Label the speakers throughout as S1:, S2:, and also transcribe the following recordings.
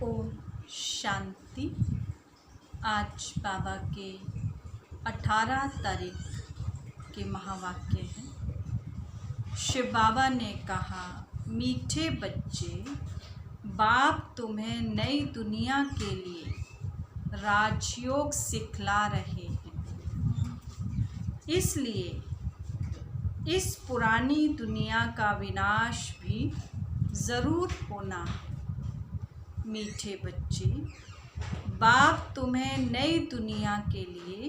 S1: ओम शांति। आज बाबा के 18 तारीख के महावाक्य हैं। शिव बाबा ने कहा, मीठे बच्चे, बाप तुम्हें नई दुनिया के लिए राजयोग सिखला रहे हैं। इसलिए इस पुरानी दुनिया का विनाश भी ज़रूर होना है। मीठे बच्चे, बाप तुम्हें नई दुनिया के लिए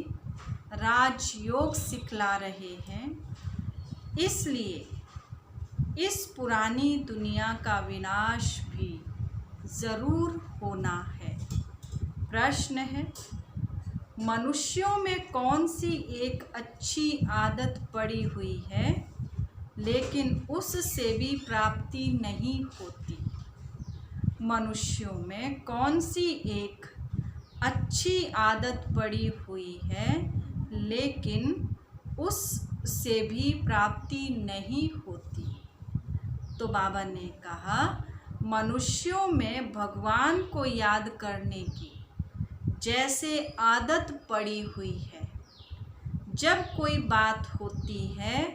S1: राजयोग सिखला रहे हैं। इसलिए इस पुरानी दुनिया का विनाश भी ज़रूर होना है। प्रश्न है, मनुष्यों में कौन सी एक अच्छी आदत पड़ी हुई है लेकिन उससे भी प्राप्ति नहीं होती? मनुष्यों में कौन सी एक अच्छी आदत पड़ी हुई है लेकिन उससे भी प्राप्ति नहीं होती? तो बाबा ने कहा, मनुष्यों में भगवान को याद करने की जैसे आदत पड़ी हुई है। जब कोई बात होती है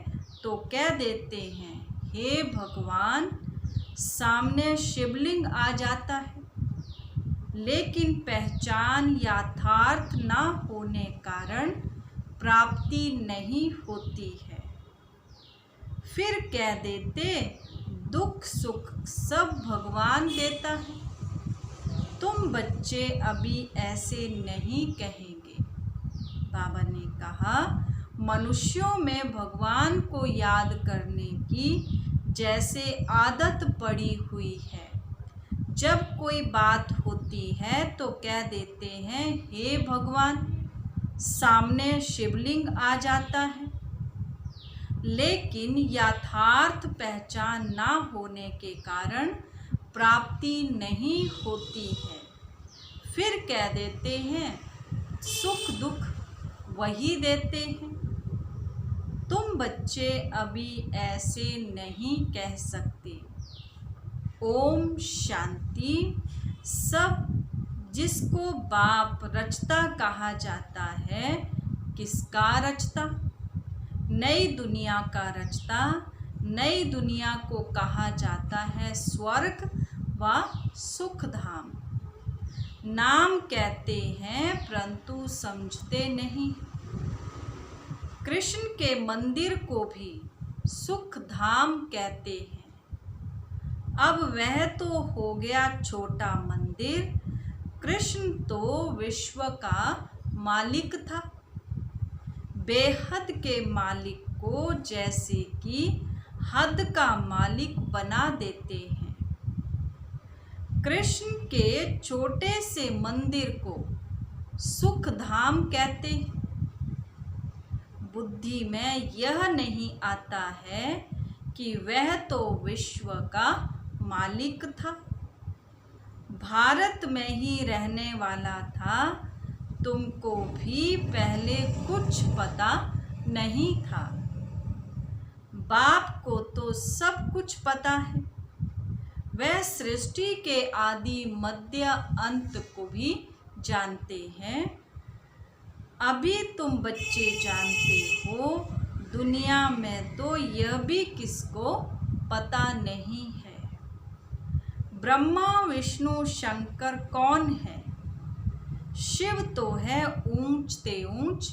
S1: तो कह देते हैं, हे भगवान। सामने शिवलिंग आ जाता है, लेकिन पहचान यथार्थ न होने कारण प्राप्ति नहीं होती है। फिर कह देते, दुख सुख सब भगवान देता है। तुम बच्चे अभी ऐसे नहीं कहेंगे। बाबा ने कहा, मनुष्यों में भगवान को याद करने की जैसे आदत पड़ी हुई है। जब कोई बात होती है तो कह देते हैं, हे भगवान। सामने शिवलिंग आ जाता है, लेकिन यथार्थ पहचान ना होने के कारण प्राप्ति नहीं होती है। फिर कह देते हैं, सुख दुख वही देते हैं। तुम बच्चे अभी ऐसे नहीं कह सकते। ओम शांति। सब जिसको बाप रचता कहा जाता है, किसका रचता? नई दुनिया का रचता। नई दुनिया को कहा जाता है स्वर्ग व सुख धाम। नाम कहते हैं परंतु समझते नहीं। कृष्ण के मंदिर को भी सुख धाम कहते हैं। अब वह तो हो गया छोटा मंदिर। कृष्ण तो विश्व का मालिक था। बेहद के मालिक को जैसे कि हद का मालिक बना देते हैं। कृष्ण के छोटे से मंदिर को सुख धाम कहते हैं। बुद्धि में यह नहीं आता है कि वह तो विश्व का मालिक था, भारत में ही रहने वाला था। तुमको भी पहले कुछ पता नहीं था। बाप को तो सब कुछ पता है। वह सृष्टि के आदि मध्य अंत को भी जानते हैं। अभी तुम बच्चे जानते हो, दुनिया में तो यह भी किसको पता नहीं है। ब्रह्मा विष्णु शंकर कौन है? शिव तो है ऊंचते ऊंच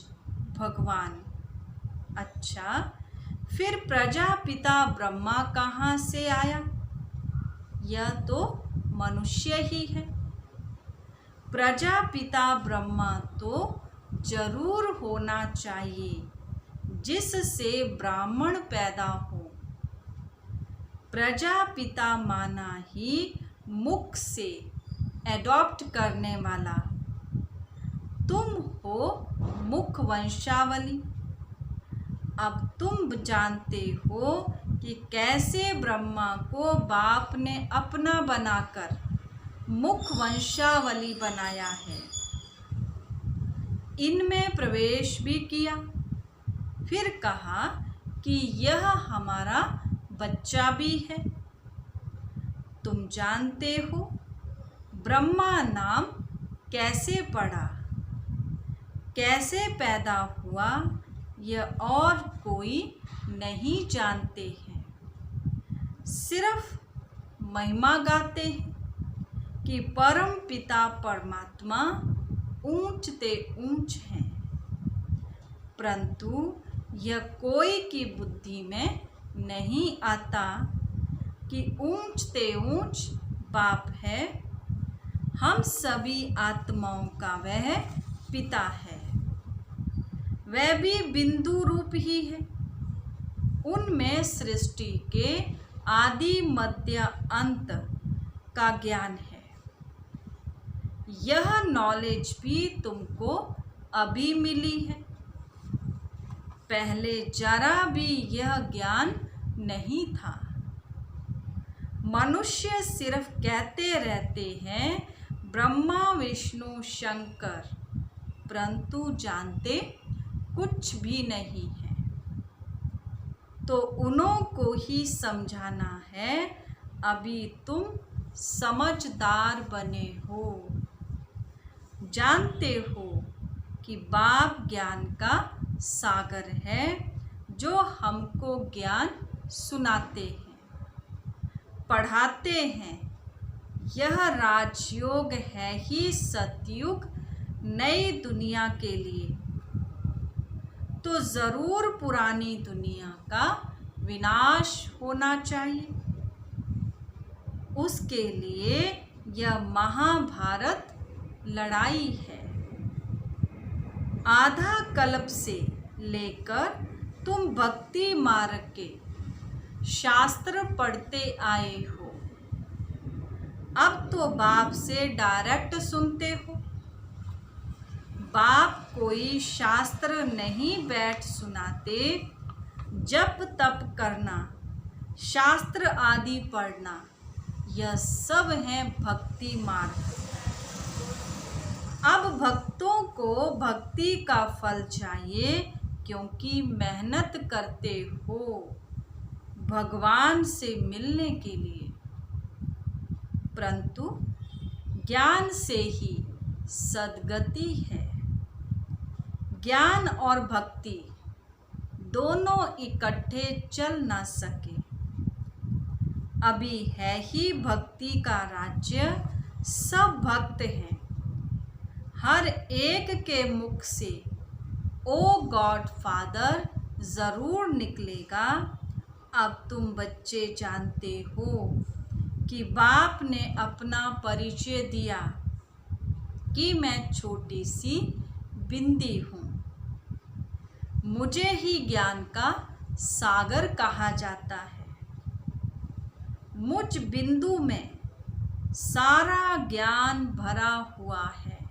S1: भगवान। अच्छा, फिर प्रजापिता ब्रह्मा कहाँ से आया? यह तो मनुष्य ही है। प्रजापिता ब्रह्मा तो जरूर होना चाहिए जिससे ब्राह्मण पैदा हो। प्रजापिता माना ही मुख से एडॉप्ट करने वाला। तुम हो मुख वंशावली। अब तुम जानते हो कि कैसे ब्रह्मा को बाप ने अपना बनाकर मुख वंशावली बनाया है। इनमें प्रवेश भी किया। फिर कहा कि यह हमारा बच्चा भी है। तुम जानते हो ब्रह्मा नाम कैसे पड़ा, कैसे पैदा हुआ, यह और कोई नहीं जानते हैं। सिर्फ महिमा गाते हैं कि परम पिता परमात्मा ऊंच ते ऊंच हैं, परंतु यह कोई की बुद्धि में नहीं आता कि ऊंच ते ऊंच बाप है, हम सभी आत्माओं का वह पिता है। वह भी बिंदु रूप ही है। उनमें सृष्टि के आदि मध्य अंत का ज्ञान है। यह नॉलेज भी तुमको अभी मिली है, पहले जरा भी यह ज्ञान नहीं था। मनुष्य सिर्फ कहते रहते हैं ब्रह्मा विष्णु शंकर, परंतु जानते कुछ भी नहीं है। तो उन्हों को ही समझाना है, अभी तुम समझदार बने हो, जानते हो कि बाप ज्ञान का सागर है जो हमको ज्ञान सुनाते हैं, पढ़ाते हैं। यह राजयोग है ही सतयुग नई दुनिया के लिए, तो ज़रूर पुरानी दुनिया का विनाश होना चाहिए। उसके लिए यह महाभारत लड़ाई है। आधा कल्प से लेकर तुम भक्ति मार्ग के शास्त्र पढ़ते आए हो, अब तो बाप से डायरेक्ट सुनते हो। बाप कोई शास्त्र नहीं बैठ सुनाते, जप तप करना, शास्त्र आदि पढ़ना, यह सब है भक्ति मार्ग। अब भक्तों को भक्ति का फल चाहिए, क्योंकि मेहनत करते हो भगवान से मिलने के लिए, परंतु ज्ञान से ही सद्गति है। ज्ञान और भक्ति दोनों इकट्ठे चल ना सके। अभी है ही भक्ति का राज्य, सब भक्त हैं। हर एक के मुख से ओ गॉड फादर ज़रूर निकलेगा। अब तुम बच्चे जानते हो कि बाप ने अपना परिचय दिया कि मैं छोटी सी बिंदी हूँ। मुझे ही ज्ञान का सागर कहा जाता है। मुझ बिंदु में सारा ज्ञान भरा हुआ है।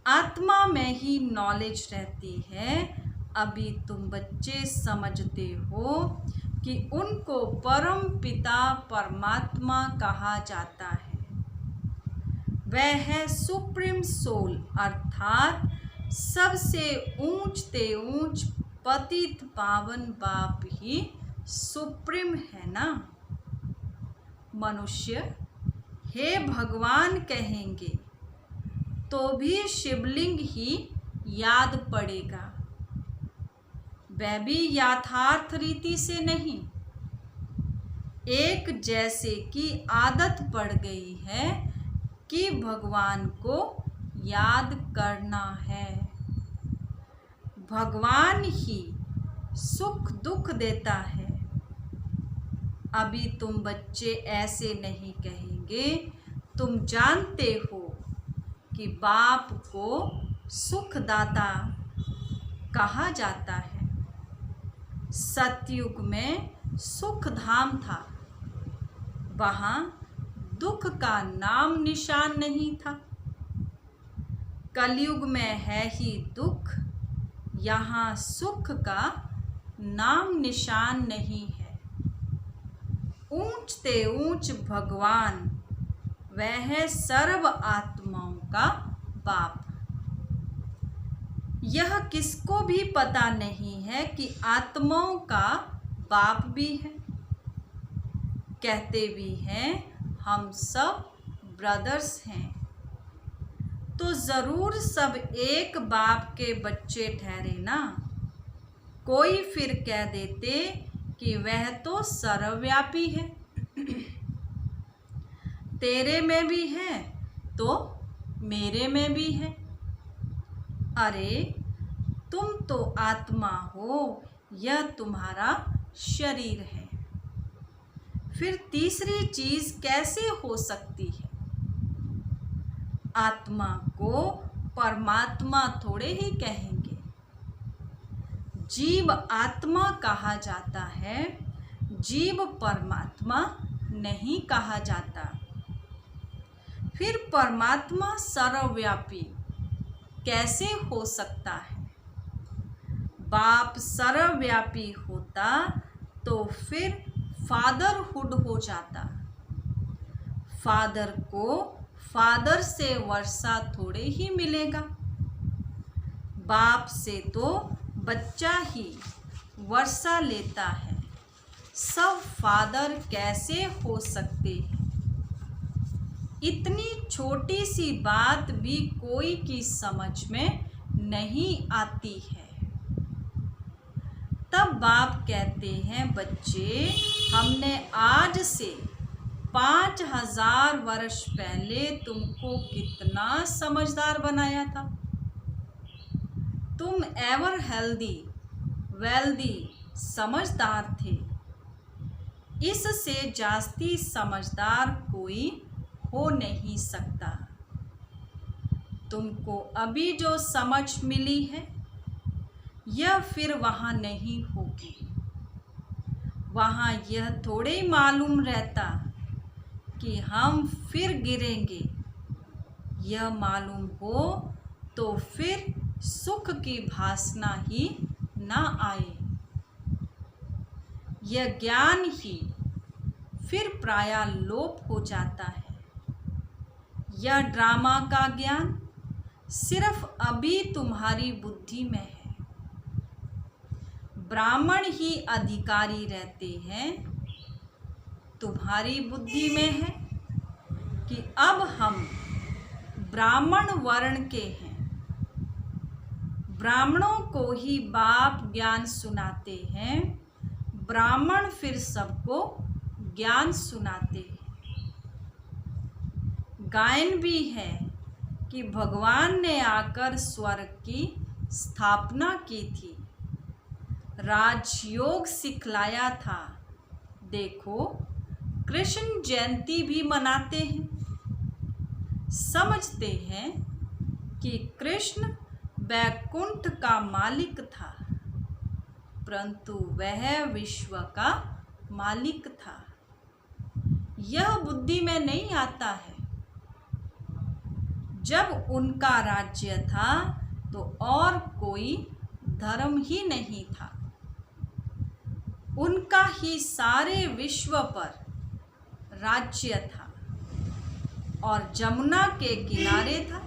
S1: आत्मा में ही नॉलेज रहती है। अभी तुम बच्चे समझते हो कि उनको परम पिता परमात्मा कहा जाता है। वह है सुप्रीम सोल, अर्थात सबसे ऊंचते ऊंच पतित पावन बाप ही सुप्रीम है ना। मनुष्य हे भगवान कहेंगे तो भी शिवलिंग ही याद पड़ेगा, वह भी यथार्थ रीति से नहीं। एक जैसे की आदत पड़ गई है कि भगवान को याद करना है। भगवान ही सुख दुख देता है। अभी तुम बच्चे ऐसे नहीं कहेंगे, तुम जानते हो कि बाप को सुखदाता कहा जाता है। सतयुग में सुख धाम था, वहाँ दुख का नाम निशान नहीं था। कलयुग में है ही दुख, यहाँ सुख का नाम निशान नहीं है। ऊंचते ऊंच भगवान, वह है सर्व आत्माओं का बाप। यह किसको भी पता नहीं है कि आत्माओं का बाप भी है। कहते भी हैं हम सब ब्रदर्स हैं तो ज़रूर सब एक बाप के बच्चे ठहरे ना। कोई फिर कह देते कि वह तो सर्वव्यापी है, तेरे में भी है तो मेरे में भी है। अरे तुम तो आत्मा हो, यह तुम्हारा शरीर है। फिर तीसरी चीज कैसे हो सकती है? आत्मा को परमात्मा थोड़े ही कहेंगे। जीव आत्मा कहा जाता है, जीव परमात्मा नहीं कहा जाता। फिर परमात्मा सर्वव्यापी कैसे हो सकता है? बाप सर्वव्यापी होता तो फिर फादरहुड हो जाता। फादर को फादर से वर्षा थोड़े ही मिलेगा। बाप से तो बच्चा ही वर्षा लेता है। सब फादर कैसे हो सकते हैं? इतनी छोटी सी बात भी कोई की समझ में नहीं आती है। तब बाप कहते हैं, बच्चे, हमने आज से 5000 वर्ष पहले तुमको कितना समझदार बनाया था। तुम एवर हेल्दी वेल्दी समझदार थे। इससे जास्ती समझदार कोई हो नहीं सकता। तुमको अभी जो समझ मिली है यह फिर वहाँ नहीं होगी। वहाँ यह थोड़े ही मालूम रहता कि हम फिर गिरेंगे। यह मालूम हो तो फिर सुख की भासना ही ना आए। यह ज्ञान ही फिर प्रायः लोप हो जाता है। यह ड्रामा का ज्ञान सिर्फ अभी तुम्हारी बुद्धि में है। ब्राह्मण ही अधिकारी रहते हैं। तुम्हारी बुद्धि में है कि अब हम ब्राह्मण वर्ण के हैं। ब्राह्मणों को ही बाप ज्ञान सुनाते हैं। ब्राह्मण फिर सबको ज्ञान सुनाते हैं। गायन भी है कि भगवान ने आकर स्वर्ग की स्थापना की थी, राजयोग सिखलाया था। देखो, कृष्ण जयंती भी मनाते हैं। समझते हैं कि कृष्ण वैकुंठ का मालिक था, परंतु वह विश्व का मालिक था। यह बुद्धि में नहीं आता है। जब उनका राज्य था तो और कोई धर्म ही नहीं था। उनका ही सारे विश्व पर राज्य था और जमुना के किनारे था।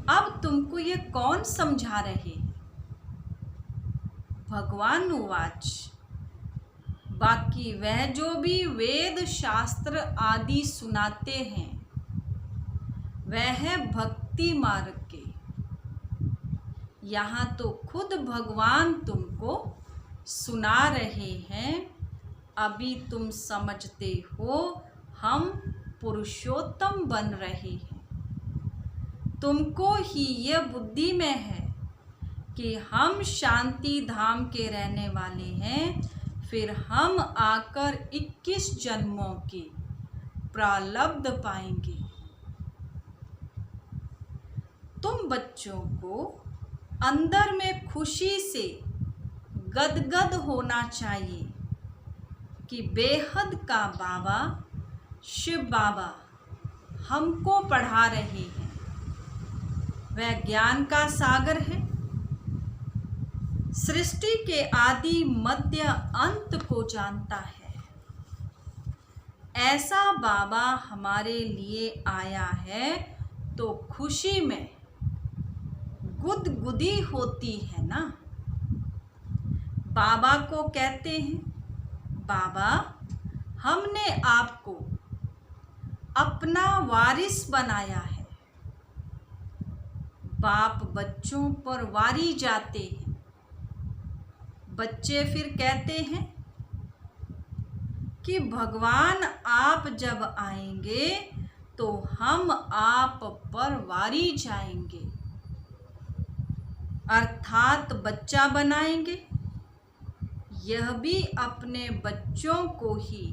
S1: अब तुमको ये कौन समझा रहे? भगवान उवाच, बाकी वह जो भी वेद शास्त्र आदि सुनाते हैं वह है भक्ति मार्ग के। यहाँ तो खुद भगवान तुमको सुना रहे हैं। अभी तुम समझते हो हम पुरुषोत्तम बन रहे हैं। तुमको ही यह बुद्धि में है कि हम शांति धाम के रहने वाले हैं। फिर हम आकर 21 जन्मों की प्रारब्ध पाएंगे। तुम बच्चों को अंदर में खुशी से गदगद होना चाहिए कि बेहद का बाबा शिव बाबा हमको पढ़ा रहे हैं। वह ज्ञान का सागर है। सृष्टि के आदि मध्य अंत को जानता है। ऐसा बाबा हमारे लिए आया है तो खुशी में गुदगुदी होती है ना। बाबा को कहते हैं, बाबा हमने आपको अपना वारिस बनाया है। बाप बच्चों पर वारी जाते हैं। बच्चे फिर कहते हैं कि भगवान आप जब आएंगे तो हम आप पर वारी जाएंगे, अर्थात बच्चा बनाएंगे। यह भी अपने बच्चों को ही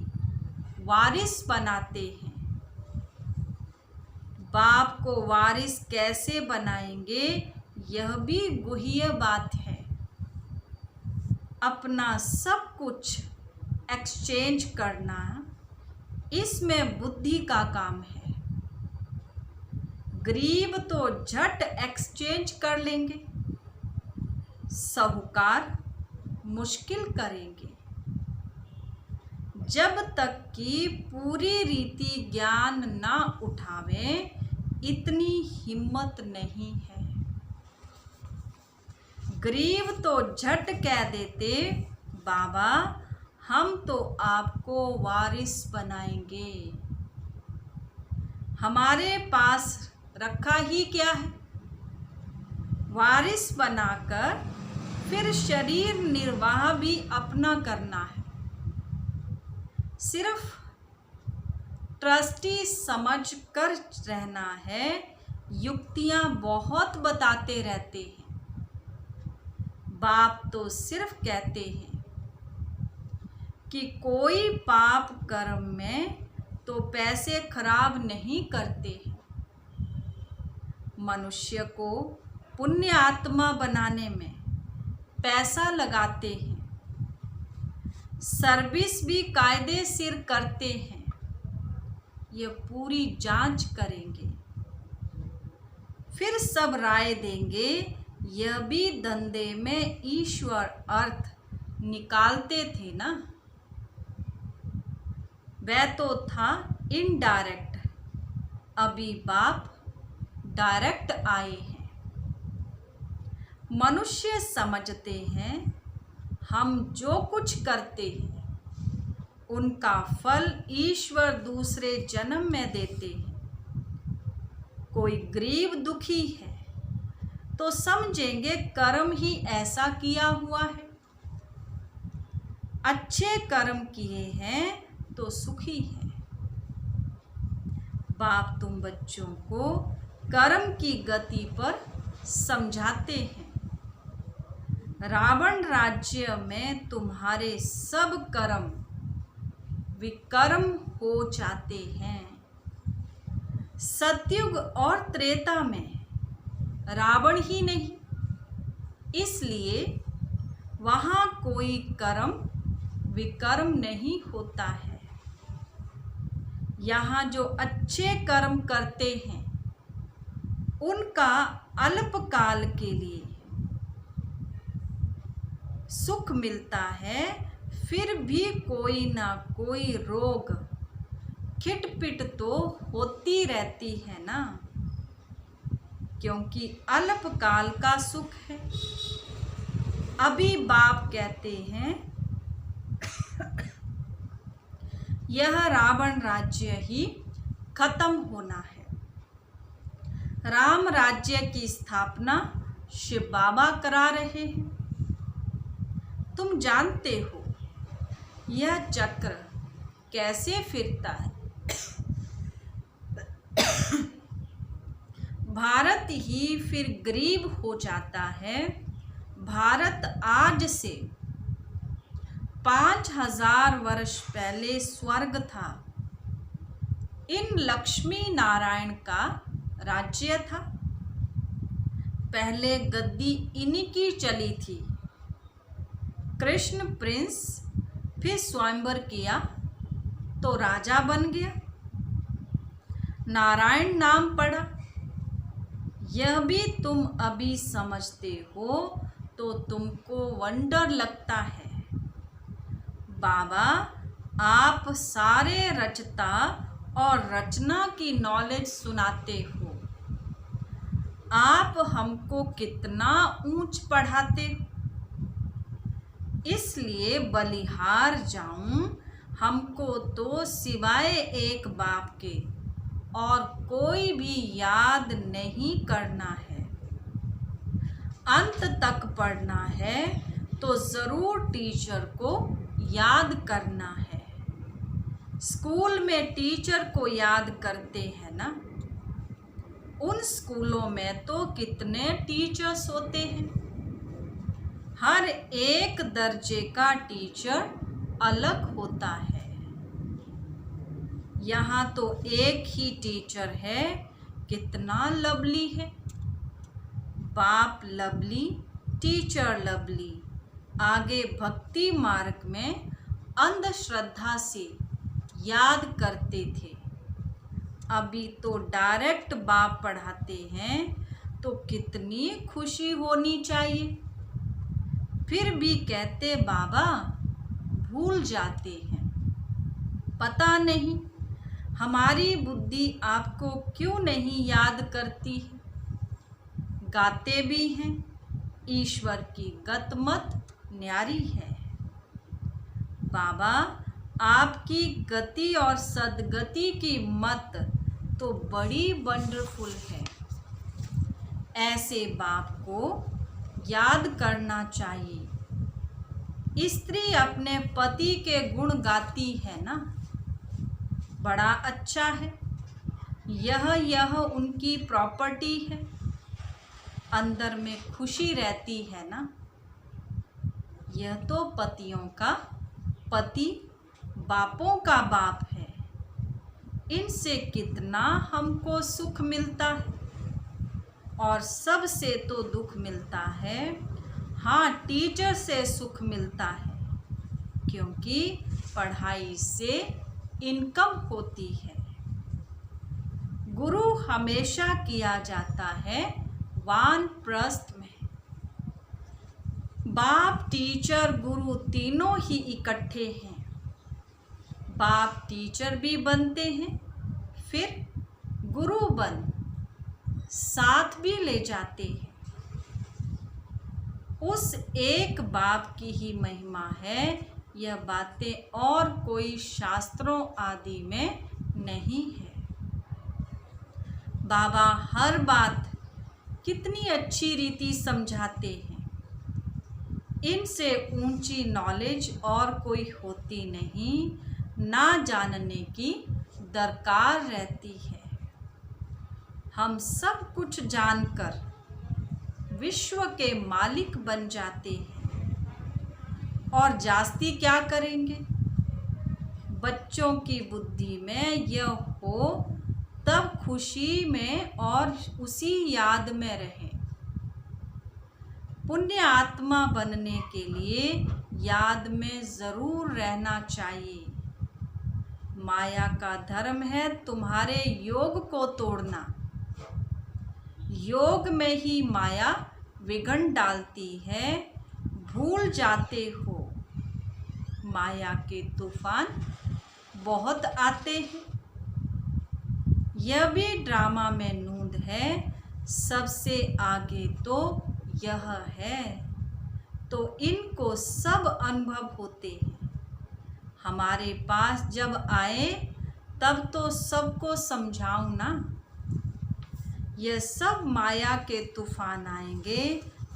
S1: वारिस बनाते हैं। बाप को वारिस कैसे बनाएंगे, यह भी गुह्य बात है। अपना सब कुछ एक्सचेंज करना, इसमें बुद्धि का काम है। गरीब तो झट एक्सचेंज कर लेंगे, साहूकार मुश्किल करेंगे। जब तक कि पूरी रीति ज्ञान ना उठावें, इतनी हिम्मत नहीं है। गरीब तो झट कह देते, बाबा हम तो आपको वारिस बनाएंगे। हमारे पास रखा ही क्या है? वारिस बनाकर फिर शरीर निर्वाह भी अपना करना है। सिर्फ ट्रस्टी समझ कर रहना है। युक्तियां बहुत बताते रहते हैं। बाप तो सिर्फ कहते हैं कि कोई पाप कर्म में तो पैसे खराब नहीं करते हैं। मनुष्य को पुण्य आत्मा बनाने में पैसा लगाते हैं। सर्विस भी कायदे सिर करते हैं। ये पूरी जांच करेंगे, फिर सब राय देंगे। यह भी धंधे में ईश्वर अर्थ निकालते थे ना। वह तो था इनडायरेक्ट, अभी बाप डायरेक्ट आए हैं। मनुष्य समझते हैं हम जो कुछ करते हैं उनका फल ईश्वर दूसरे जन्म में देते हैं। कोई गरीब दुखी है तो समझेंगे कर्म ही ऐसा किया हुआ है। अच्छे कर्म किए हैं तो सुखी है। बाप तुम बच्चों को कर्म की गति पर समझाते हैं। रावण राज्य में तुम्हारे सब कर्म विकर्म हो जाते हैं। सतयुग और त्रेता में रावण ही नहीं, इसलिए वहाँ कोई कर्म विकर्म नहीं होता है। यहाँ जो अच्छे कर्म करते हैं उनका अल्पकाल के लिए सुख मिलता है, फिर भी कोई ना कोई रोग खिटपिट तो होती रहती है ना, क्योंकि अल्पकाल का सुख है। अभी बाप कहते हैं यह रावण राज्य ही खत्म होना है। राम राज्य की स्थापना शिव बाबा करा रहे हैं। तुम जानते हो यह चक्र कैसे फिरता है। भारत ही फिर गरीब हो जाता है। भारत आज से 5000 वर्ष पहले स्वर्ग था। इन लक्ष्मी नारायण का राज्य था। पहले गद्दी इन्हीं की चली थी। कृष्ण प्रिंस, फिर स्वयंवर किया तो राजा बन गया। नारायण नाम पड़ा। यह भी तुम अभी समझते हो तो तुमको वंडर लगता है। बाबा आप सारे रचता और रचना की नॉलेज सुनाते हो। आप हमको कितना ऊंच पढ़ाते हो। इसलिए बलिहार जाऊं, हमको तो सिवाय एक बाप के और कोई भी याद नहीं करना है। अंत तक पढ़ना है तो ज़रूर टीचर को याद करना है। स्कूल में टीचर को याद करते हैं ना। उन स्कूलों में तो कितने टीचर्स होते हैं। हर एक दर्जे का टीचर अलग होता है। यहाँ तो एक ही टीचर है, कितना लवली है। बाप लवली, टीचर लवली। आगे भक्ति मार्ग में अंधश्रद्धा से याद करते थे। अभी तो डायरेक्ट बाप पढ़ाते हैं, तो कितनी खुशी होनी चाहिए। फिर भी कहते बाबा भूल जाते हैं। पता नहीं हमारी बुद्धि आपको क्यों नहीं याद करती है। गाते भी हैं, ईश्वर की गतमत न्यारी है। बाबा आपकी गति और सदगति की मत तो बड़ी वंडरफुल है। ऐसे बाप को याद करना चाहिए। स्त्री अपने पति के गुण गाती है ना, बड़ा अच्छा है। यह उनकी प्रॉपर्टी है। अंदर में खुशी रहती है ना। यह तो पतियों का पति, बापों का बाप है। इनसे कितना हमको सुख मिलता है। और सबसे तो दुख मिलता है। हाँ, टीचर से सुख मिलता है, क्योंकि पढ़ाई से इनकम होती है। गुरु हमेशा किया जाता है वानप्रस्थ में। बाप, टीचर, गुरु तीनों ही इकट्ठे हैं। बाप टीचर भी बनते हैं, फिर गुरु बन साथ भी ले जाते हैं। उस एक बाप की ही महिमा है। यह बातें और कोई शास्त्रों आदि में नहीं है। बाबा हर बात कितनी अच्छी रीति समझाते हैं। इनसे ऊंची नॉलेज और कोई होती नहीं। ना जानने की दरकार रहती है। हम सब कुछ जानकर विश्व के मालिक बन जाते हैं। और जास्ती क्या करेंगे। बच्चों की बुद्धि में यह हो तब खुशी में और उसी याद में रहें। पुण्य आत्मा बनने के लिए याद में ज़रूर रहना चाहिए। माया का धर्म है तुम्हारे योग को तोड़ना। योग में ही माया विघन डालती है। भूल जाते हो माया के तूफान बहुत आते हैं। यह भी ड्रामा में नूंद है। सबसे आगे तो यह है, तो इनको सब अनुभव होते हैं। हमारे पास जब आए तब तो सबको समझाऊं ना। यह सब माया के तूफान आएंगे।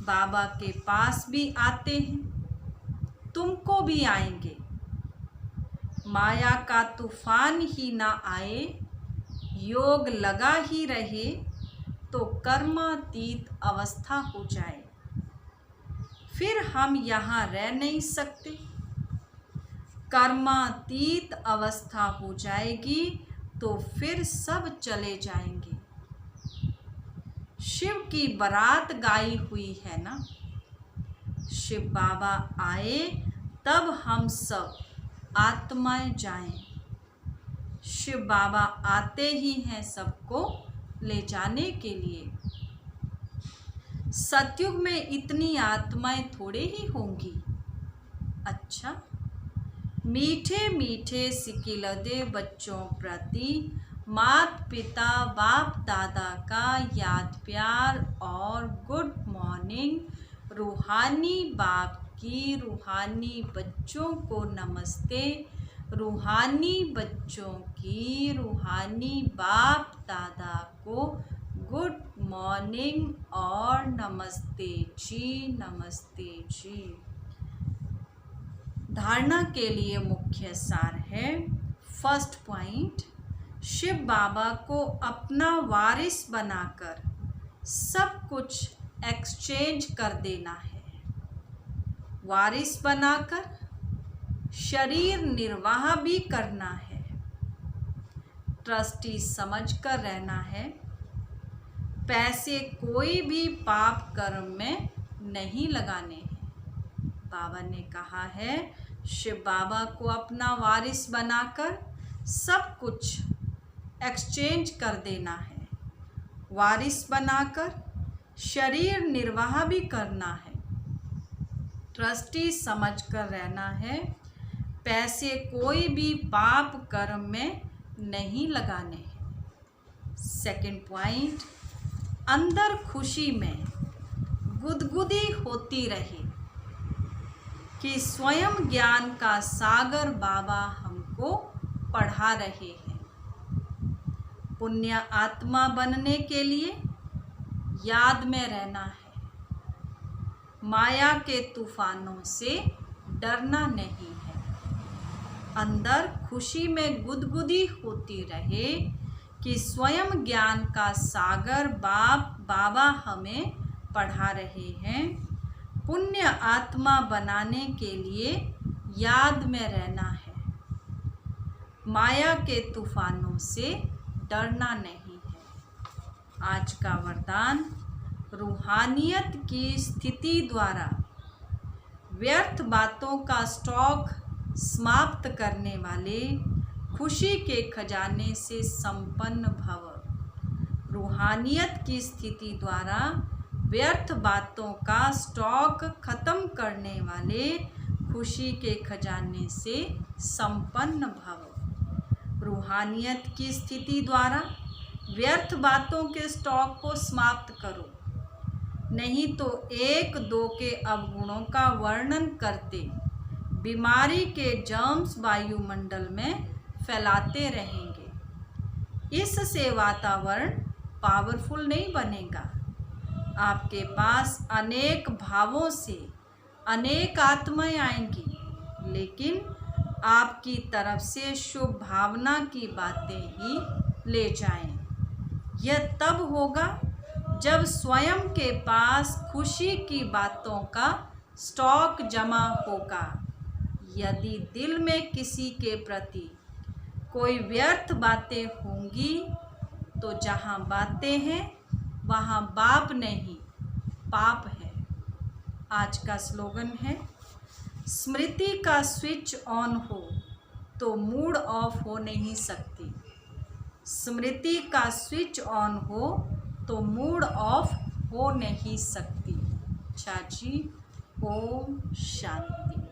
S1: बाबा के पास भी आते हैं, तुमको भी आएंगे। माया का तूफान ही ना आए, योग लगा ही रहे तो कर्मातीत अवस्था हो जाए। फिर हम यहाँ रह नहीं सकते। कर्मातीत अवस्था हो जाएगी तो फिर सब चले जाएंगे। शिव की बारात गाई हुई है ना। शिव बाबा आए तब हम सब आत्माएं जाएं। शिव बाबा आते ही हैं सबको ले जाने के लिए। सतयुग में इतनी आत्माएं थोड़े ही होंगी। अच्छा, मीठे मीठे सिकिलदे बच्चों प्रति मात पिता बाप दादा का याद प्यार और गुड मॉर्निंग। रूहानी बाप की रूहानी बच्चों को नमस्ते। रूहानी बच्चों भी रूहानी बाप दादा को गुड मॉर्निंग और नमस्ते जी, नमस्ते जी। धारणा के लिए मुख्य सार है। फर्स्ट पॉइंट, शिव बाबा को अपना वारिस बनाकर सब कुछ एक्सचेंज कर देना है। वारिस बनाकर शरीर निर्वाह भी करना है। ट्रस्टी समझकर रहना है। पैसे कोई भी पाप कर्म में नहीं लगाने हैं। बाबा ने कहा है शिव बाबा को अपना वारिस बनाकर सब कुछ एक्सचेंज कर देना है। वारिस बनाकर शरीर निर्वाह भी करना है। ट्रस्टी समझकर रहना है। पैसे कोई भी पाप कर्म में नहीं लगाने हैं। सेकंड पॉइंट, अंदर खुशी में गुदगुदी होती रहे कि स्वयं ज्ञान का सागर बाबा हमको पढ़ा रहे हैं। पुण्य आत्मा बनने के लिए याद में रहना है। माया के तूफानों से डरना नहीं है। अंदर खुशी में गुदगुदी होती रहे कि स्वयं ज्ञान का सागर बाबा हमें पढ़ा रहे हैं। पुण्य आत्मा बनाने के लिए याद में रहना है। माया के तूफानों से डरना नहीं है। आज का वरदान, रूहानियत की स्थिति द्वारा व्यर्थ बातों का स्टॉक समाप्त करने वाले खुशी के खजाने से संपन्न भव। रूहानियत की स्थिति द्वारा व्यर्थ बातों का स्टॉक खत्म करने वाले खुशी के खजाने से संपन्न भव। रूहानियत की स्थिति द्वारा व्यर्थ बातों के स्टॉक को समाप्त करो, नहीं तो एक दो के अवगुणों का वर्णन करते बीमारी के जर्म्स वायुमंडल में फैलाते रहेंगे। इससे वातावरण पावरफुल नहीं बनेगा। आपके पास अनेक भावों से अनेक आत्माएं आएंगी, लेकिन आपकी तरफ से शुभ भावना की बातें ही ले जाएं। यह तब होगा जब स्वयं के पास खुशी की बातों का स्टॉक जमा होगा। यदि दिल में किसी के प्रति कोई व्यर्थ बातें होंगी तो जहाँ बातें हैं वहाँ बाप नहीं पाप है। आज का स्लोगन है, स्मृति का स्विच ऑन हो तो मूड ऑफ हो नहीं सकती। स्मृति का स्विच ऑन हो तो मूड ऑफ हो नहीं सकती। चाची, ओम शांति।